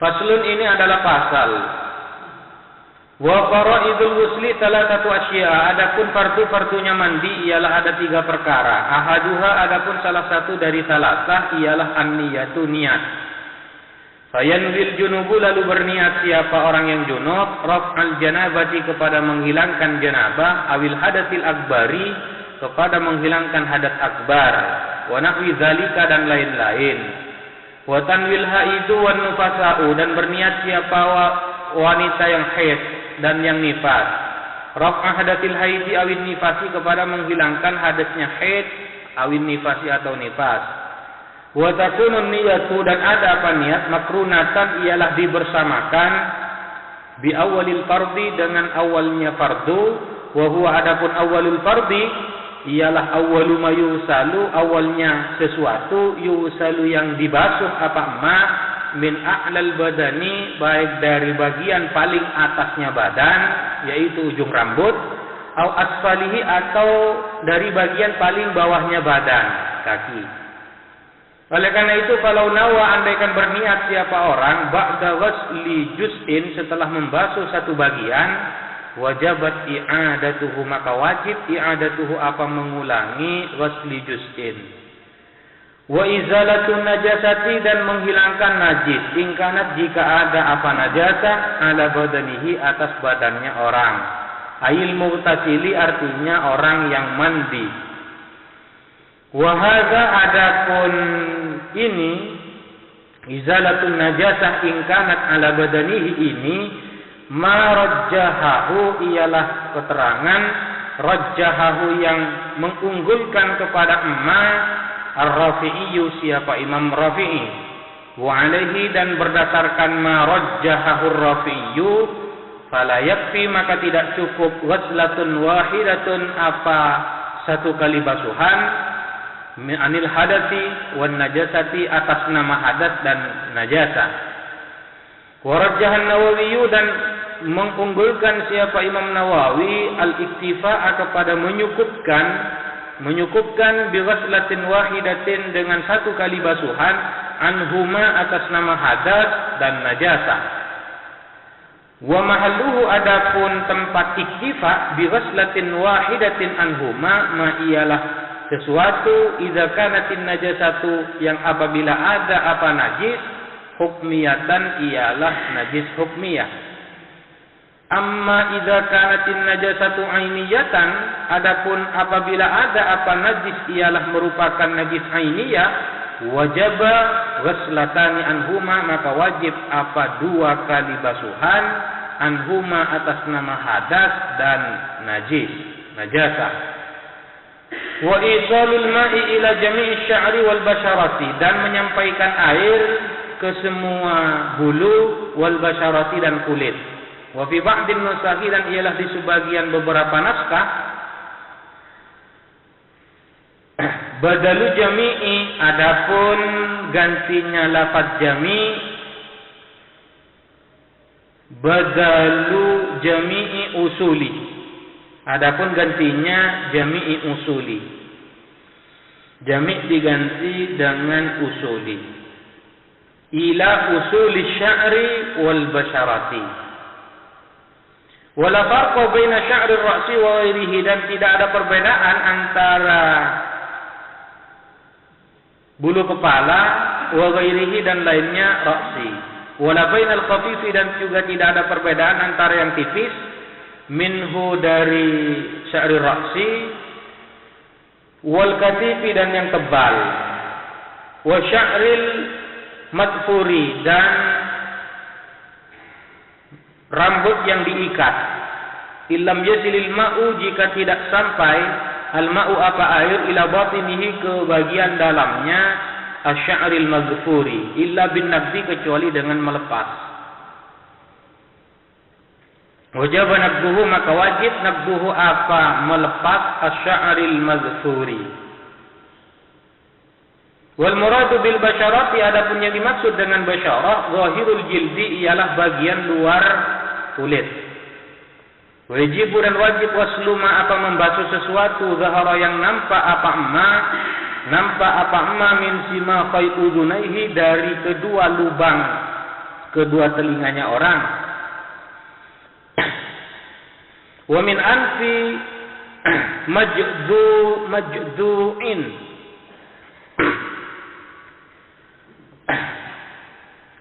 Faslun ini adalah pasal. Wa faraidul ghusli salasatu asya. Adapun fardu-fardunya mandi ialah ada 3 perkara. Ahaduha adapun salah satu dari salasah ialah an-niyatu, niat. Fayanwil junubu, lalu berniat siapa orang yang junub, raf'al janabati, kepada menghilangkan janabah, awil hadatsil akbari, kepada menghilangkan hadas akbar, wa nahwi zalika, dan lain-lain. Wa tanwil haidu wan nufasa'u, dan berniat siapa wanita yang haid dan yang nifas, raf'a hadatsil haidi awin nifasi, kepada menghilangkan hadasnya haid, awin nifasi atau nifas. Wa takunun niyatu, dan ada apa niat, makrunatan ialah dibersamakan, bi awalil fardi, dengan awalnya fardu, wa huwa adapun awalul fardi ialah awalu ma yusalu, awalnya sesuatu, yusalu yang dibasuh apa ma, min a'lal badani, baik dari bagian paling atasnya badan, yaitu ujung rambut, au asfalihi, atau dari bagian paling bawahnya badan, kaki. Oleh karena itu, kalau nawa, andaikan berniat siapa orang, ba'da ghusli juz'in, setelah membasuh satu bagian, wajabat i'adatuhu, maka wajib i'adatuhu, apa, mengulangi ghusli juz'in. Wa izalatun najasati, dan menghilangkan najis, ingkanat, jika ada apa najasah, ala badanihi, atas badannya orang. Ail mughtasili, artinya orang yang mandi. Wahada, adapun ini, izalatun najasah ingkanat ala badanihi ini, ma rajjahahu, ialah keterangan rajjahahu yang mengunggulkan kepada ma ar-Rafi'i, siapa Imam Rafi'i. Wa alaihi, dan berdasarkan ma rajjahahu ar-Rafi'i, fala yakfi, maka tidak cukup ghuslatun wahidatun, apa, satu kali basuhan, anil hadasi wan najasati, atas nama hadas dan najasah. Warajjahan Nawawi, dan mengunggulkan siapa Imam Nawawi, al-iktifa'a, kepada menyukupkan bi ghuslatin wahidatin, dengan satu kali basuhan, anhuma, atas nama hadas dan najasah. Wa mahalluhu, adapun tempat iktifa bi ghuslatin wahidatin anhuma, ma ialah sesuatu idza kanatin najasatu, yang apabila ada apa najis, hukmiyatan, ialah najis hukmiyah. Amma idza kanatin najasatu ainiyatan, adapun apabila ada apa najis ialah merupakan najis ainiyah, wajaba ghuslatani anhuma, maka wajib apa 2 kali basuhan, anhuma, atas nama hadas dan najasah. Wa isalul ma'i ila jami'i sya'ri wal basyarati, dan menyampaikan air ke semua bulu, wal basyarati, dan kulit. Wa fi ba'din nusahi, dan ialah di sebagian beberapa naskah, badalu jami'i, adapun gantinya lafaz jami', badalu jami'i usuli, adapun gantinya jami'i usuli. Jami' diganti dengan usuli. Ila usuli sya'ri wal basyarati. Wala farqa baina sya'ri ar-ra'si wa ghairihi, dan tidak ada perbedaan antara bulu kepala, wa ghairihi, dan lainnya, ra'si. Wala bainal khafifi, dan juga tidak ada perbedaan antara yang tipis, minhu, dari sya'ri ra'si, wal katifi, dan yang tebal, wa sya'ril madfuri, dan rambut yang diikat. Illam yasilil ma'u, jika tidak sampai al ma'u, apa, air, ila batinihi, ke bagian dalamnya, asy'aril madfuri, illa bin nabdi, kecuali dengan melepas. Wajib nabduhu, maka wajib nabduhu, apa, melepas asy'aril madfuri. Wal muradu bil basyarati, adapun yang dimaksud dengan basyarah, zahirul jildi, ialah bagian luar kulit. Wajibu, dan wajib, wasluma, apa, membasuh sesuatu, zahara, yang nampak apa ma min sima udunaihi, dari kedua lubang kedua telinganya orang. Wa min anfi majdu'in.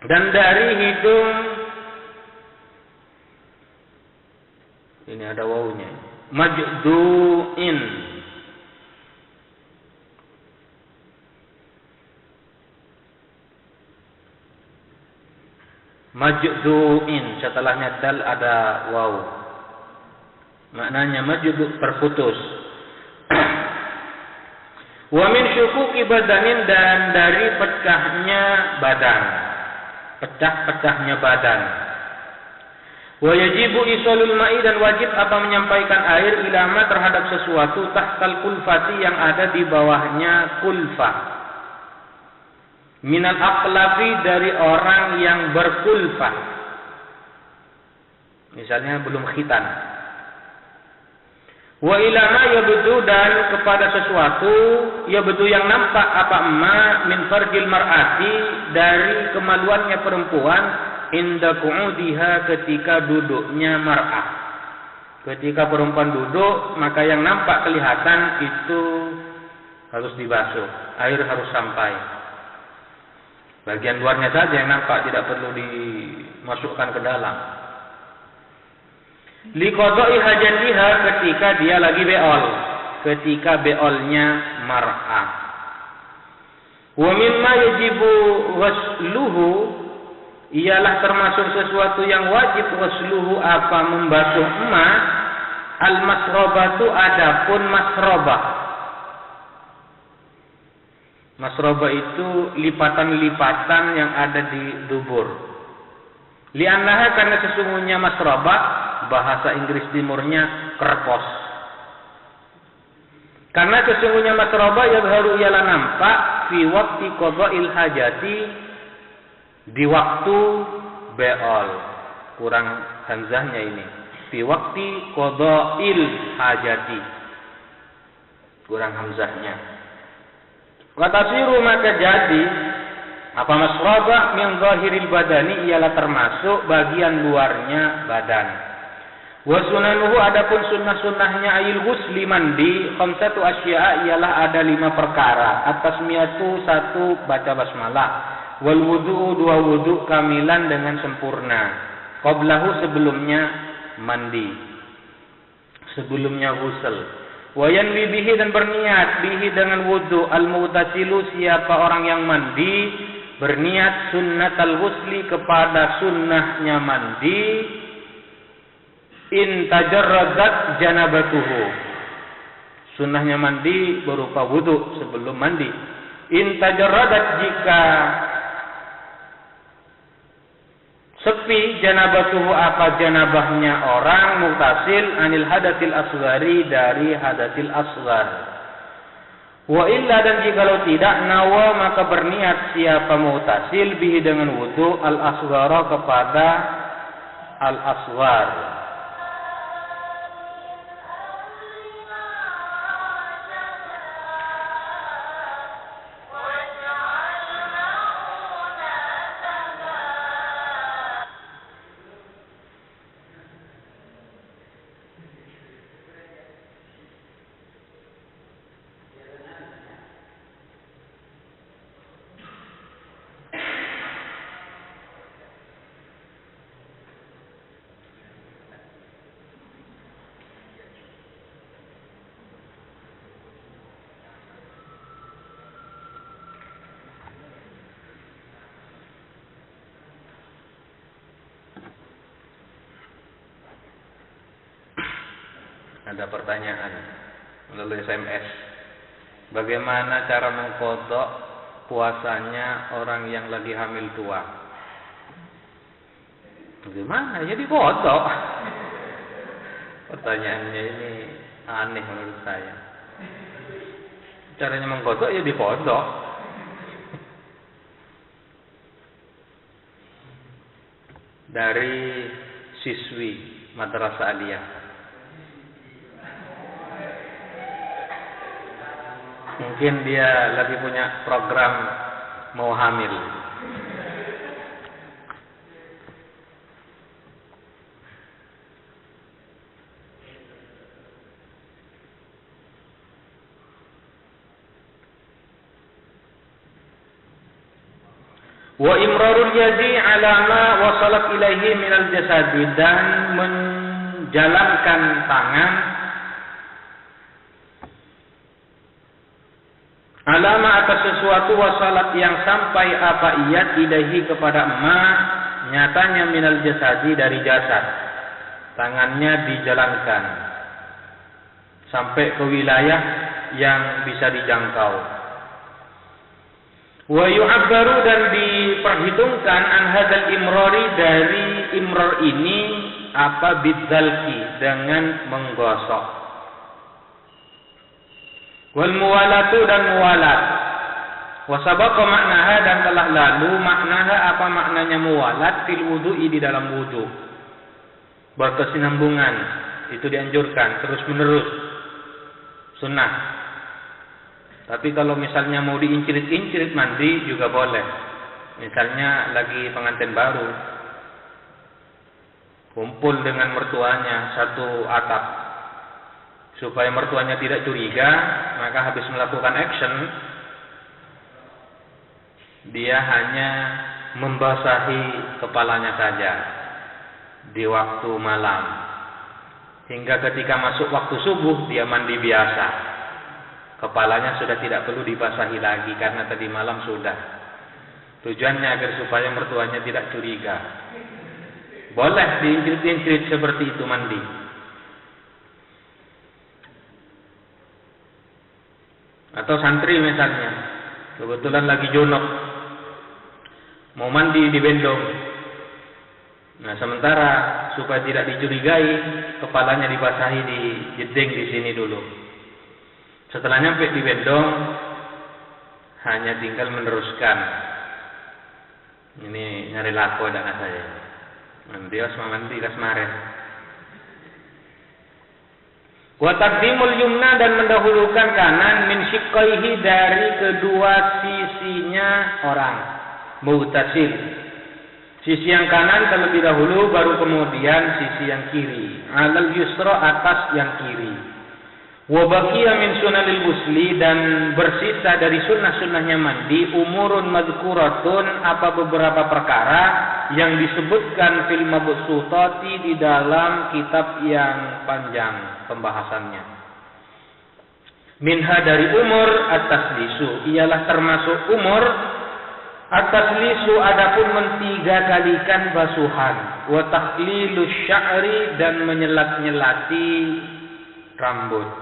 Dan dari hidung, ini ada wawunya, majdu'in. Majdu'in, setelahnya dal ada waw. Maknanya majdu' terputus. Wa min syukuki badanin, dan dari pecahnya badan. Pecah-pecahnya badan. Wa yajibu isalul ma'i, dan wajib apa menyampaikan air ilama terhadap sesuatu tahtal kulfati, yang ada di bawahnya kulfah. Minal aqlafi, dari orang yang berkulfah. Misalnya belum khitan. Wa ilama yabdu, dan kepada sesuatu yabdu yang nampak apa ma min farjil mar'ati, dari kemaluannya perempuan, inda qu'udiha, ketika duduknya mar'ah. Ketika perempuan duduk, maka yang nampak kelihatan itu harus dibasuh, air harus sampai. Bagian luarnya saja yang nampak, tidak perlu dimasukkan ke dalam. Liqada'i hajatiha, ketika dia lagi beol, ketika beolnya mar'ah. Wa mimma yajibu ghusluhu, ialah termasuk sesuatu yang wajib ghusluhu apa membasuh emas, al-masrabatu, adapun masrabah. Masrabah itu lipatan-lipatan yang ada di dubur. Li'annaha, karena sesungguhnya masrabah, bahasa Inggris timurnya kerpos. Karena sesungguhnya masrabah yang baru ialah nampak fi waqti qada'il hajati, di waktu beol. Kurang hamzahnya ini. Fi waqti qada'il hajati. Kurang hamzahnya. Wa tasiru, maka jadi apa masrabah min zahiril badani, ialah termasuk bagian luarnya badan. Wa sunanuhu, adapun sunnah-sunnahnya ayil ghusli, mandi, khamsatu asya'a, ialah ada 5 perkara. At-tasmiyatu, 1 baca basmalah, wal wudu'u, 2 wudu' kamilan dengan sempurna, qablahu, sebelumnya mandi, sebelumnya ghusl. Wa yanwi bihi, dan berniat bihi dengan wudu, al-mu'tasilu, siapa orang yang mandi, berniat sunnatal ghusli, kepada sunnahnya mandi, in tajarradat janabatuhu, sunnahnya mandi berupa wudu sebelum mandi. In tajarradat, jika sepi, janabatuhu apa janabahnya orang muktasil, anil hadatil asghari, dari hadatil asghar. Wa illa, dan jikalau tidak, nawa, maka berniat siapa muktasil bihi dengan wudu, al asghara, kepada al asghar. Ada pertanyaan melalui SMS. Bagaimana cara mengqadha puasanya orang yang lagi hamil tua? Bagaimana? Ya diqadha. Pertanyaannya ini aneh menurut saya. Caranya mengqadha ya diqadha. Dari siswi Madrasah Aliyah. Mungkin dia lagi punya program mau hamil. Wa imrarul yadi ala ma wasalat ilaihi minal jasadi, dan menjalankan tangan alama atas sesuatu wasalat yang sampai apa ia ilaihi kepada ma nyatanya minal jasadi dari jasad. Tangannya dijalankan sampai ke wilayah yang bisa dijangkau. Wa yu'abbaru, dan diperhitungkan an hadzal imrari, dari imrar ini apa bidzalki, dengan menggosok. Wal muwalatu, dan muwalat. Wa sabaqa maknaha, dan telah lalu maknaha apa maknanya muwalat fil wudu'i, di dalam wudu. Berkesinambungan, itu dianjurkan terus menerus, sunnah. Tapi kalau misalnya mau diincrit-incrit mandi juga boleh. Misalnya lagi pengantin baru, kumpul dengan mertuanya satu atap, supaya mertuanya tidak curiga, maka habis melakukan action, dia hanya membasahi kepalanya saja di waktu malam, hingga ketika masuk waktu subuh dia mandi biasa. Kepalanya sudah tidak perlu dibasahi lagi karena tadi malam sudah. Tujuannya agar supaya mertuanya tidak curiga. Boleh diincrit-incrit seperti itu mandi. Atau santri misalnya, kebetulan lagi junub, mau mandi di bendong. Nah, sementara supaya tidak dicurigai, kepalanya dibasahi di jeding di sini dulu. Setelah nyampe di bendong, hanya tinggal meneruskan. Ini nyari lako dan saya. Nanti mandi kasmaret. Wa taqdimul yumna, dan mendahulukan kanan min shiqqaihi, dari kedua sisinya orang. Mu'tasil. Sisi yang kanan terlebih dahulu, baru kemudian sisi yang kiri. Alal yusra, atas yang kiri. Wa baqiya min sunanil ghusli, dan bersisa dari sunnah-sunnahnya mandi, umurun madhkuratun, apa beberapa perkara yang disebutkan fil mabsutati, di dalam kitab yang panjang pembahasannya. Minha, dari umur, at-taslisu, ialah termasuk umur. At-taslisu, adapun mentiga kalikan basuhan. Wa takhlilus sya'ri, dan menyelat-nyelati rambut.